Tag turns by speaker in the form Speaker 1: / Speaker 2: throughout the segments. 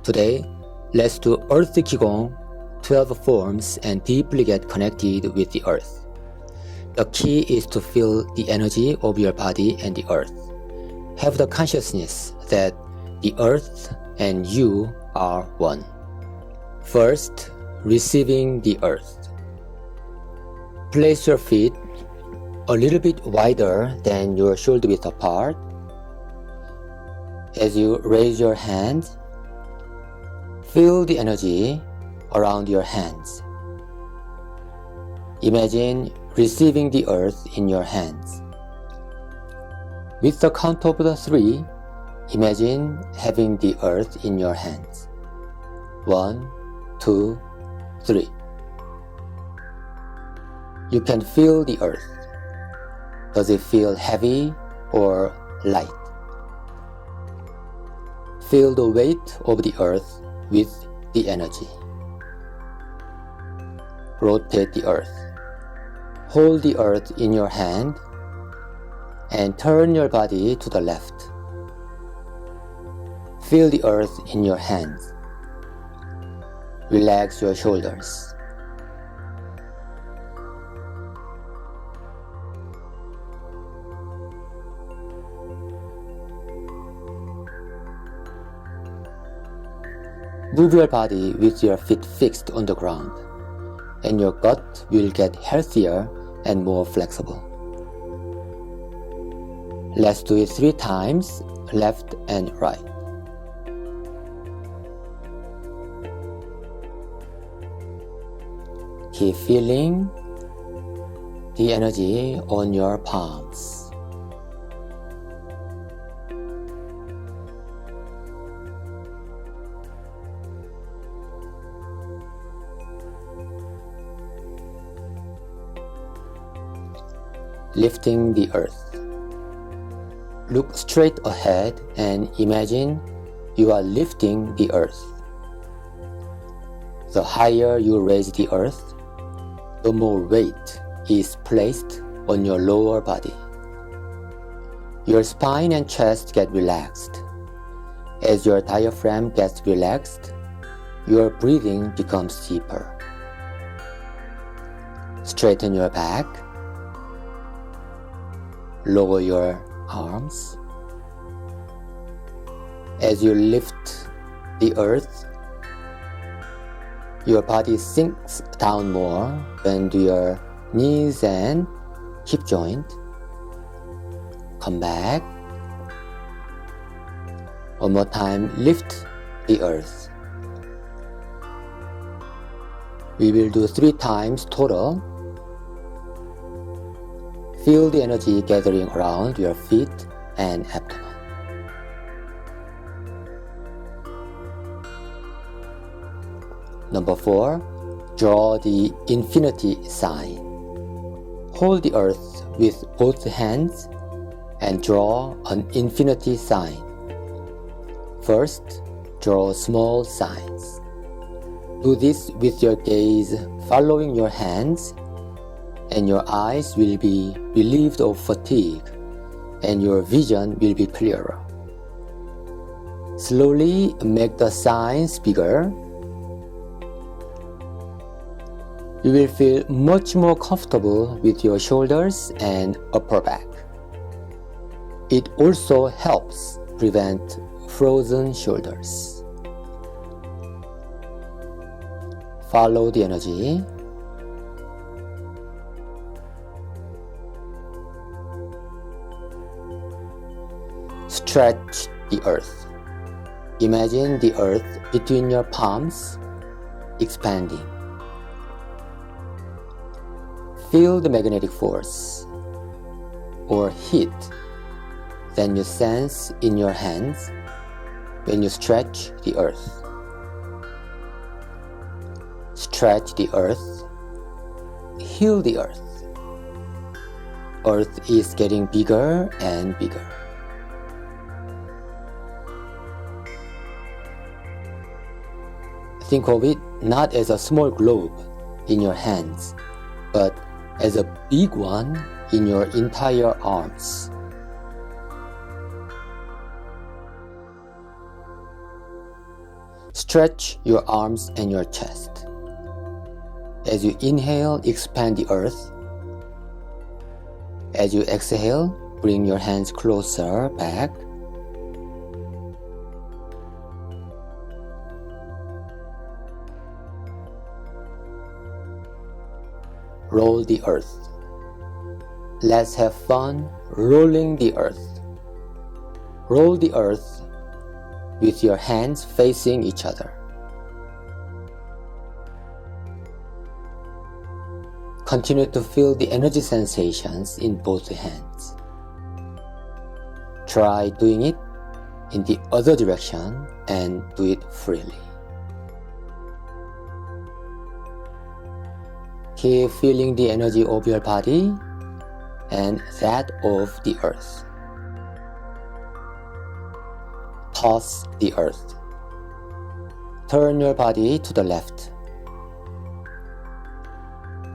Speaker 1: Today, let's do Earth Qigong, 12 forms, and deeply get connected with the earth. The key is to feel the energy of your body and the earth. Have the consciousness that the earth and you are one. First, receiving the earth. Place your feet a little bit wider than your shoulder width apart. As you raise your hand, feel the energy around your hands. Imagine receiving the earth in your hands. With the count of the 3, imagine having the earth in your hands. 1, 2, 3. You can feel the earth. Does it feel heavy or light? Feel the weight of the earth with the energy. Rotate the earth. Hold the earth in your hand and turn your body to the left. Feel the earth in your hands. Relax your shoulders. Move your body with your feet fixed on the ground, and your gut will get healthier and more flexible. Let's do it 3 times, left and right. Keep feeling the energy on your palms. Lifting the earth. Look straight ahead and imagine you are lifting the earth. The higher you raise the earth, the more weight is placed on your lower body. Your spine and chest get relaxed. As your diaphragm gets relaxed, your breathing becomes deeper. Straighten your back. Lower your arms. As you lift the earth, your body sinks down more. Bend your knees and hip joint. Come back. One more time, lift the earth. We will do 3 times total. Feel the energy gathering around your feet and abdomen. Number 4, draw the infinity sign. Hold the earth with both hands and draw an infinity sign. First, draw small signs. Do this with your gaze following your hands, and your eyes will be relieved of fatigue, and your vision will be clearer. Slowly make the signs bigger. You will feel much more comfortable with your shoulders and upper back. It also helps prevent frozen shoulders. Follow the energy. Stretch the earth. Imagine the earth between your palms expanding. Feel the magnetic force or heat that you sense in your hands when you stretch the earth. Stretch the earth. Heal the earth. Earth is getting bigger and bigger. Think of it not as a small globe in your hands, but as a big one in your entire arms. Stretch your arms and your chest. As you inhale, expand the earth. As you exhale, bring your hands closer back. Roll the earth. Let's have fun rolling the earth. Roll the earth with your hands facing each other. Continue to feel the energy sensations in both hands. Try doing it in the other direction and do it freely. Keep feeling the energy of your body and that of the earth. Toss the earth. Turn your body to the left.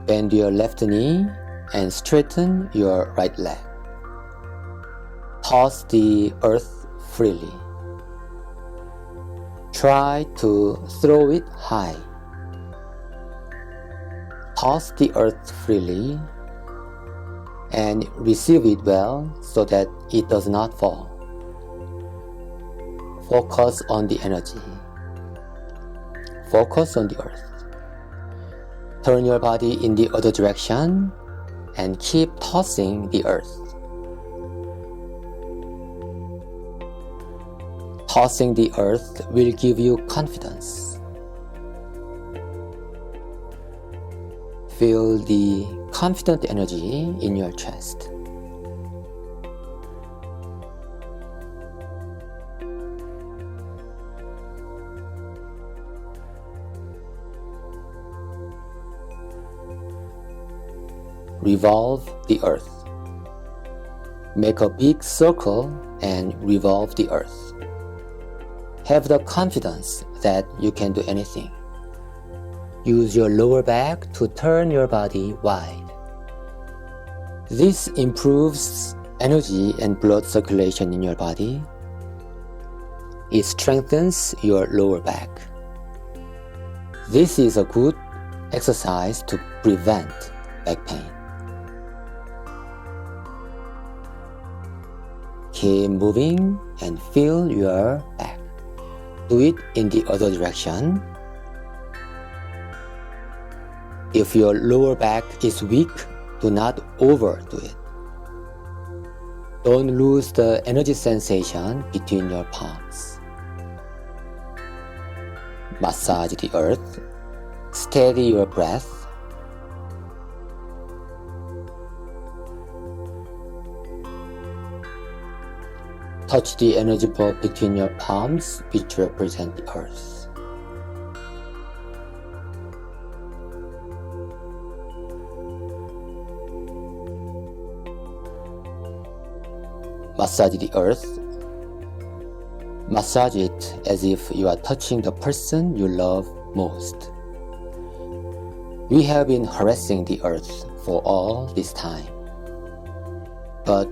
Speaker 1: Bend your left knee and straighten your right leg. Toss the earth freely. Try to throw it high. Toss the earth freely and receive it well so that it does not fall. Focus on the energy. Focus on the earth. Turn your body in the other direction and keep tossing the earth. Tossing the earth will give you confidence. Feel the confident energy in your chest. Revolve the earth. Make a big circle and revolve the earth. Have the confidence that you can do anything. Use your lower back to turn your body wide. This improves energy and blood circulation in your body. It strengthens your lower back. This is a good exercise to prevent back pain. Keep moving and feel your back. Do it in the other direction. If your lower back is weak, do not overdo it. Don't lose the energy sensation between your palms. Massage the earth. Steady your breath. Touch the energy ball between your palms, which represent the earth. Massage the earth. Massage it as if you are touching the person you love most. We have been harassing the earth for all this time, but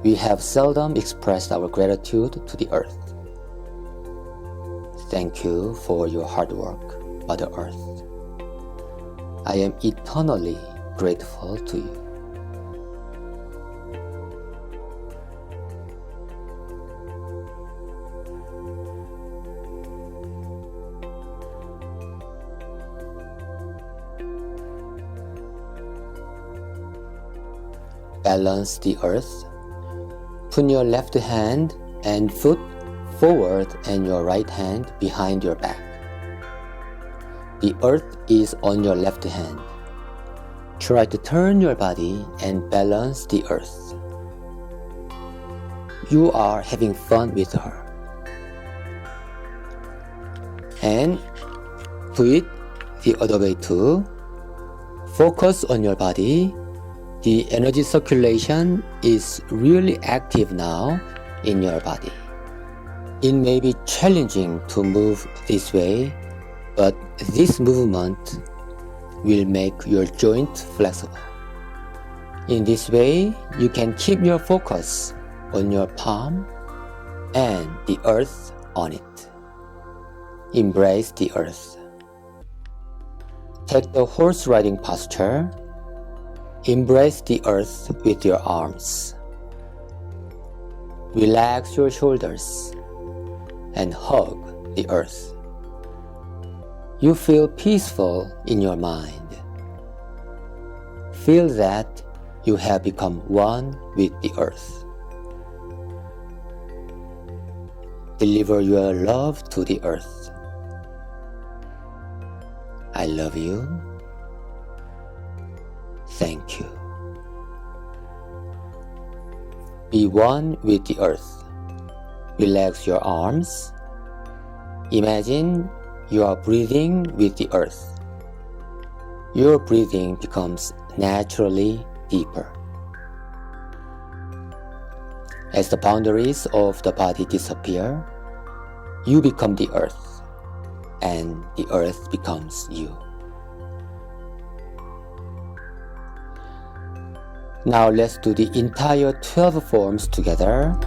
Speaker 1: we have seldom expressed our gratitude to the earth. Thank you for your hard work, Mother Earth. I am eternally grateful to you. Balance the earth. Put your left hand and foot forward and your right hand behind your back. The earth is on your left hand. Try to turn your body and balance the earth. You are having fun with her. And do it the other way too. Focus on your body. The energy circulation is really active now in your body. It may be challenging to move this way, but this movement will make your joint flexible. In this way, you can keep your focus on your palm and the earth on it. Embrace the earth. Take the horse riding posture. Embrace the earth with your arms. Relax your shoulders and hug the earth. You feel peaceful in your mind. Feel that you have become one with the earth. Deliver your love to the earth. I love you. Thank you. Be one with the earth. Relax your arms. Imagine you are breathing with the earth. Your breathing becomes naturally deeper. As the boundaries of the body disappear, you become the earth, and the earth becomes you. Now let's do the entire 12 forms together.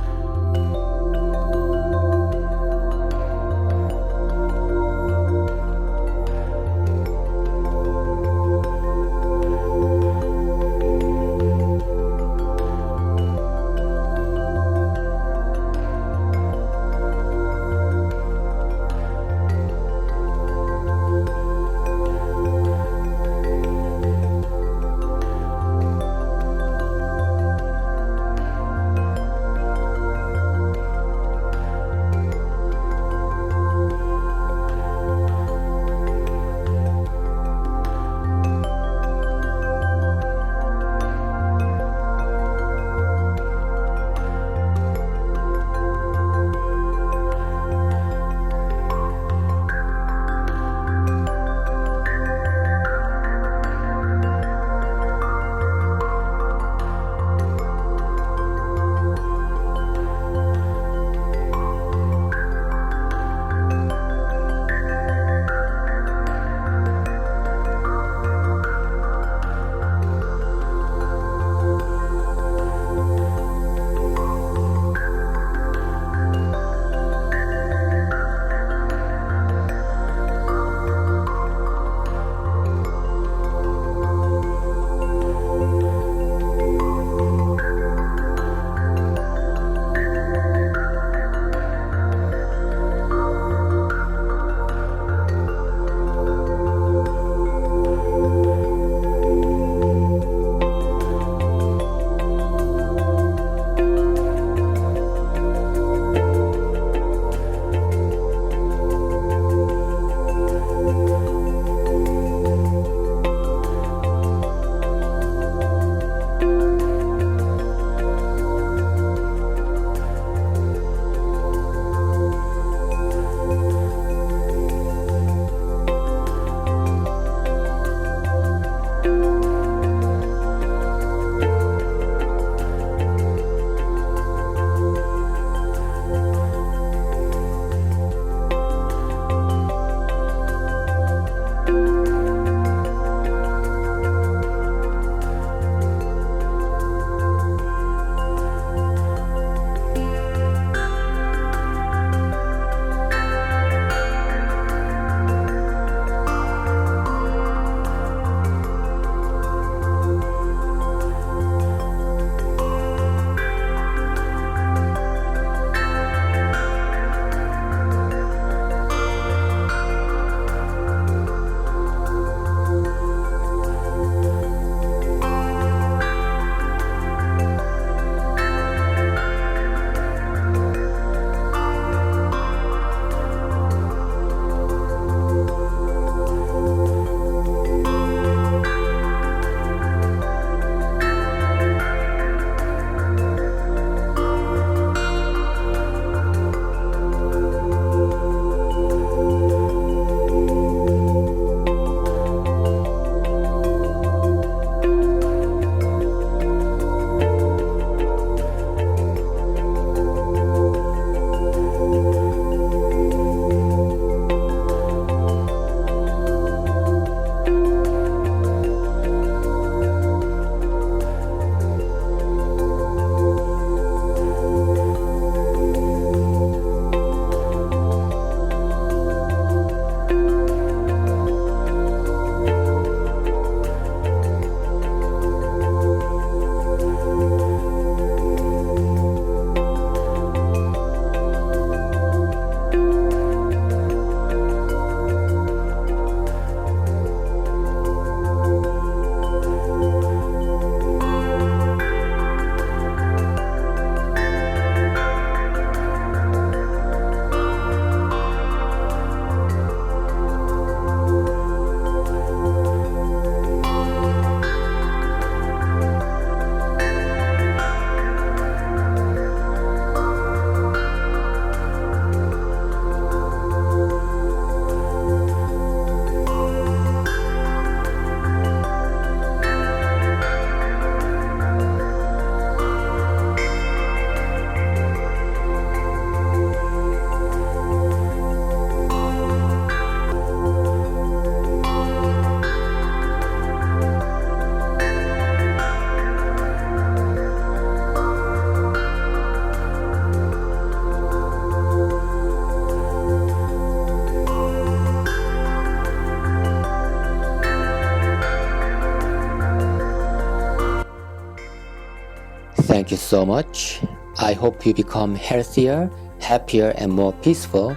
Speaker 1: Thank you so much. I hope you become healthier, happier, and more peaceful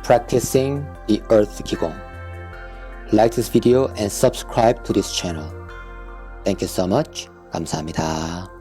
Speaker 1: practicing the Earth Qigong. Like this video and subscribe to this channel. Thank you so much. 감사합니다.